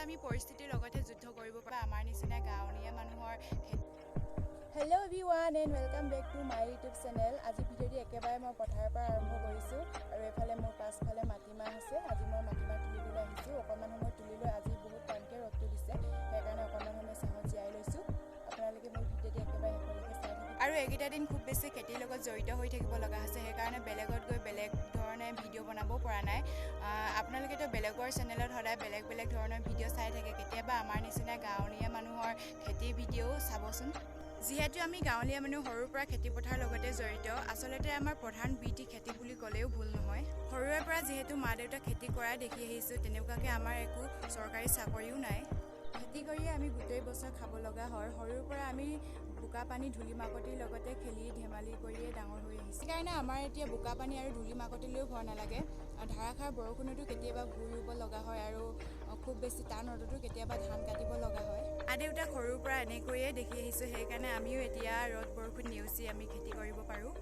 আমি পৰিস্থিতিৰ লগতে যুদ্ধ কৰিব পৰা আমাৰ নিচিনা গাঁৱলীয়া মানুহৰ hello' everyone and welcome back to my YouTube channel. আজি ভিডিঅ'টি একেবাৰে মই পথাৰৰ পৰা আৰম্ভ কৰিছোঁ আৰু এইফালে মোৰ পাছফালে মাটিমাহ আছে। আজি মই মাটিমাহ তুলিবলৈ আহিছোঁ। অকণমান সময় তুলিলৈ আজি বহুত টানকৈ ৰ'দটো দিছে, সেইকাৰণে অকণমান সময় চাহত জীয়াই লৈছোঁ। আপোনালোকে মোৰ ভিডিঅ'টি একেবাৰে শেষলৈকে চাই থাকিব। আৰু এইকেইটা দিন খুব বেছি খেতিৰ লগত জড়িত হৈ থাকিব লগা হৈছে, সেইকাৰণে বেলেগত গৈ বেলেগ ধৰণে ভিডিঅ' বনাব পৰা নাই। আপোনালোকেতো বেলেগৰ চেনেলত সদায় বেলেগ বেলেগ ধৰণৰ ভিডিঅ' চাই থাকে, কেতিয়াবা আমাৰ নিচিনা গাঁৱলীয়া মানুহৰ খেতিৰ ভিডিঅ'ও চাবচোন। যিহেতু আমি গাঁৱলীয়া মানুহ সৰুৰ পৰা খেতিপথাৰৰ লগতে জড়িত, আচলতে আমাৰ প্ৰধান বৃত্তি খেতি বুলি ক'লেও ভুল নহয়। সৰুৰে পৰা যিহেতু মা দেউতাক খেতি কৰাই দেখি আহিছোঁ, তেনেকুৱাকৈ আমাৰ একো চৰকাৰী চাকৰিও নাই। খেতি কৰিয়ে আমি গোটেই বছৰ খাব লগা হয়। সৰুৰ পৰা আমি বোকা পানী ধূলি মাকতিৰ লগতে খেলি ধেমালি কৰিয়ে ডাঙৰ হৈ আহিছোঁ। সেইকাৰণে আমাৰ এতিয়া বোকা পানী আৰু ধূলি মাকতিলৈও ভয় নালাগে। ধাৰাসাৰ বৰষুণতো কেতিয়াবা ভুই ৰুব লগা হয় আৰু খুব বেছি টান ৰ'দতো কেতিয়াবা ধান কাটিব লগা হয়। মা দেউতাক সৰুৰ পৰা এনেকৈয়ে দেখি আহিছোঁ, সেইকাৰণে আমিও এতিয়া ৰ'দ বৰষুণ নেওচি আমি খেতি কৰিব পাৰোঁ।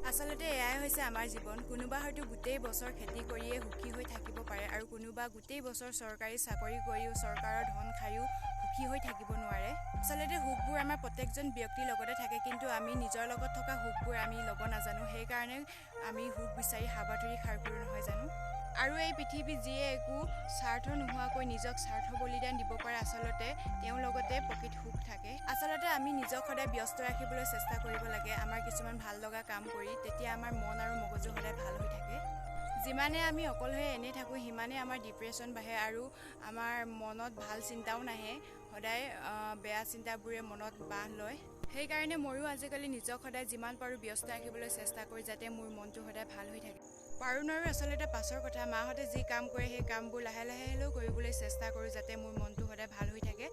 আচলতে এয়াই হৈছে আমাৰ জীৱন। কোনোবা হয়তো গোটেই বছৰ খেতি কৰিয়ে সুখী হৈ থাকিব পাৰে আৰু কোনোবা গোটেই বছৰ চৰকাৰী চাকৰি কৰিও চৰকাৰৰ ধন খায়ো সুখী হৈ থাকিব নোৱাৰে। আচলতে সুখবোৰ আমাৰ প্ৰত্যেকজন ব্যক্তিৰ লগতে থাকে, কিন্তু আমি নিজৰ লগত থকা সুখবোৰ আমি ল'ব নাজানো। সেইকাৰণে আমি সুখ বিচাৰি হাবাথুৰি খাৰ কৰোঁ, নহয় জানো? আৰু এই পৃথিৱীত যিয়ে একো স্বাৰ্থ নোহোৱাকৈ নিজক স্বাৰ্থ বলিদান দিব পাৰে, আচলতে তেওঁৰ লগতে প্ৰকৃত সুখ থাকে। আচলতে আমি নিজক সদায় ব্যস্ত ৰাখিবলৈ চেষ্টা কৰিব লাগে আমাৰ কিছুমান ভাল লগা কাম কৰি, তেতিয়া আমাৰ মন আৰু মগজু সদায় ভাল হৈ থাকে। যিমানে আমি অকল হৈ এনেই থাকোঁ, সিমানে আমাৰ ডিপ্ৰেশ্যন বাঢ়ে আৰু আমাৰ মনত ভাল চিন্তাও নাহে। সদায় বেয়া চিন্তাবোৰে মনত বাহ লয়। সেইকাৰণে ময়ো আজিকালি নিজক সদায় যিমান পাৰোঁ ব্যস্ত ৰাখিবলৈ চেষ্টা কৰোঁ, যাতে মোৰ মনটো সদায় ভাল হৈ থাকে। পাৰোঁ নোৱাৰোঁ আচলতে পাছৰ কথা। মাহঁতে যি কাম কৰে সেই কামবোৰ লাহে লাহে হ'লেও কৰিবলৈ চেষ্টা কৰোঁ, যাতে মোৰ মনটো সদায় ভাল হৈ থাকে।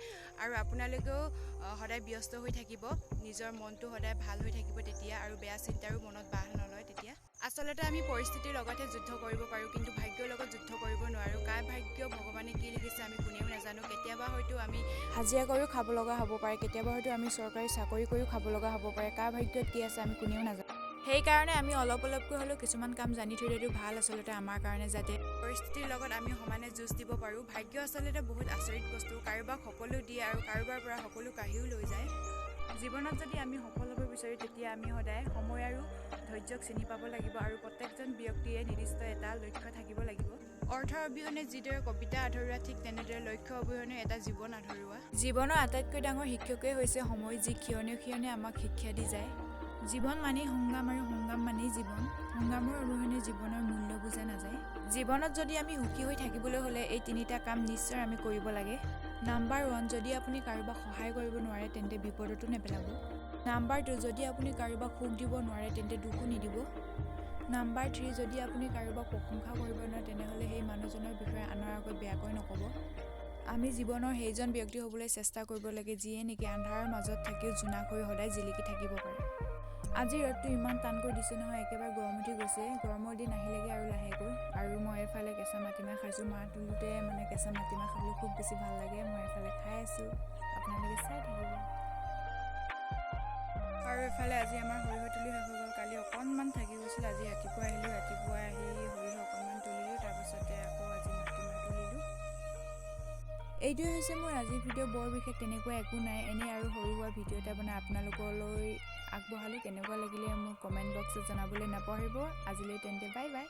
আৰু আপোনালোকেও সদায় ব্যস্ত হৈ থাকিব, নিজৰ মনটো সদায় ভাল হৈ থাকিব তেতিয়া, আৰু বেয়া চিন্তাৰো মনত বাহ নলয় তেতিয়া। আচলতে আমি পৰিস্থিতিৰ লগতে যুদ্ধ কৰিব পাৰোঁ, কিন্তু ভাগ্যৰ লগত যুদ্ধ কৰিব নোৱাৰোঁ। কাৰ ভাগ্য ভগৱানে কি লিখিছে আমি কোনেও নাজানো। কেতিয়াবা হয়তো আমি হাজিৰা কৰিও খাব লগা হ'ব পাৰে, কেতিয়াবা হয়তো আমি চৰকাৰী চাকৰি কৰিও খাব লগা হ'ব পাৰে। কাৰ ভাগ্যত কি আছে আমি কোনেও নাজানো। সেইকাৰণে আমি অলপ অলপকৈ হ'লেও কিছুমান কাম জানি থৈ দিয়াটো ভাল আচলতে আমাৰ কাৰণে, যাতে পৰিস্থিতিৰ লগত আমি সমানে যুঁজ দিব পাৰোঁ। ভাগ্য আচলতে বহুত আচৰিত বস্তু, কাৰোবাক সকলো দিয়ে আৰু কাৰোবাৰ পৰা সকলো কাঢ়িও লৈ যায়। জীৱনত যদি আমি সফল হ'ব বিচাৰোঁ, তেতিয়া আমি সদায় সময় আৰু ধৈৰ্যক চিনি পাব লাগিব আৰু প্ৰত্যেকজন ব্যক্তিয়ে নিৰ্দিষ্ট এটা লক্ষ্য থাকিব লাগিব। অৰ্থৰ অবিহনে যিদৰে কবিতা আধৰুৱা, ঠিক তেনেদৰে লক্ষ্য অবিহনে এটা জীৱন আধৰুৱা। জীৱনৰ আটাইতকৈ ডাঙৰ শিক্ষকেই হৈছে সময়, যি ক্ষণে ক্ষণে আমাক শিক্ষা দি যায়। জীৱন মানেই সংগ্ৰাম আৰু সংগ্ৰাম মানেই জীৱন। সংগ্ৰামৰ অবিহনে জীৱনৰ মূল্য বুজা নাযায়। জীৱনত যদি আমি সুখী হৈ থাকিবলৈ হ'লে এই তিনিটা কাম নিশ্চয় আমি কৰিব লাগে। নাম্বাৰ 1, যদি আপুনি কাৰোবাক সহায় কৰিব নোৱাৰে তেন্তে বিপদতো নেপেলাব। নাম্বাৰ 2, যদি আপুনি কাৰোবাক সুখ দিব নোৱাৰে তেন্তে দুখো নিদিব। নাম্বাৰ 3, যদি আপুনি কাৰোবাক প্ৰশংসা কৰিব নোৱাৰে তেনেহ'লে সেই মানুহজনৰ বিষয়ে আনৰ আগত বেয়াকৈ নক'ব। আমি জীৱনৰ সেইজন ব্যক্তি হ'বলৈ চেষ্টা কৰিব লাগে, যিয়ে নেকি আন্ধাৰৰ মাজত থাকিও জোনাক হৈ সদায় জিলিকি থাকিব পাৰে। আজি ৰ'দটো ইমান টানকৈ দিছে নহয়, একেবাৰে গৰম উঠি গৈছে। গৰমৰ দিন আহিলেগৈ আৰু লাহেকৈ। আৰু মই এফালে কেঁচা মাটিমাহ খাইছোঁ। মাহ তোলোতে মানে কেঁচা মাটিমাহ খাবলৈ খুব বেছি ভাল লাগে। মই এফালে খাই আছোঁ, আপোনালোকে চাই থাকিব। আৰু এফালে আজি আমাৰ সৰিয়হ তুলি শেষ হৈ গ'ল। কালি অকণমান থাকি গৈছিল, আজি ৰাতিপুৱা আহিলোঁ। ৰাতিপুৱা আহি সৰিয়হ অকণমান তুলিলোঁ, তাৰপিছতে আকৌ আজি মাটিমাহ তুলিলোঁ। এইটোৱে হৈছে মোৰ আজিৰ ভিডিঅ'। বৰ বিশেষ তেনেকুৱা একো নাই, এনেই আৰু সৰু সুৰা ভিডিঅ' এটা বনাই আপোনালোকলৈ আগবঢ়ালোঁ। কেনেকুৱা লাগিলে মোক কমেণ্ট বক্সত জনাবলৈ নাপাহৰিব। আজিলৈ তেন্তে বাই বাই।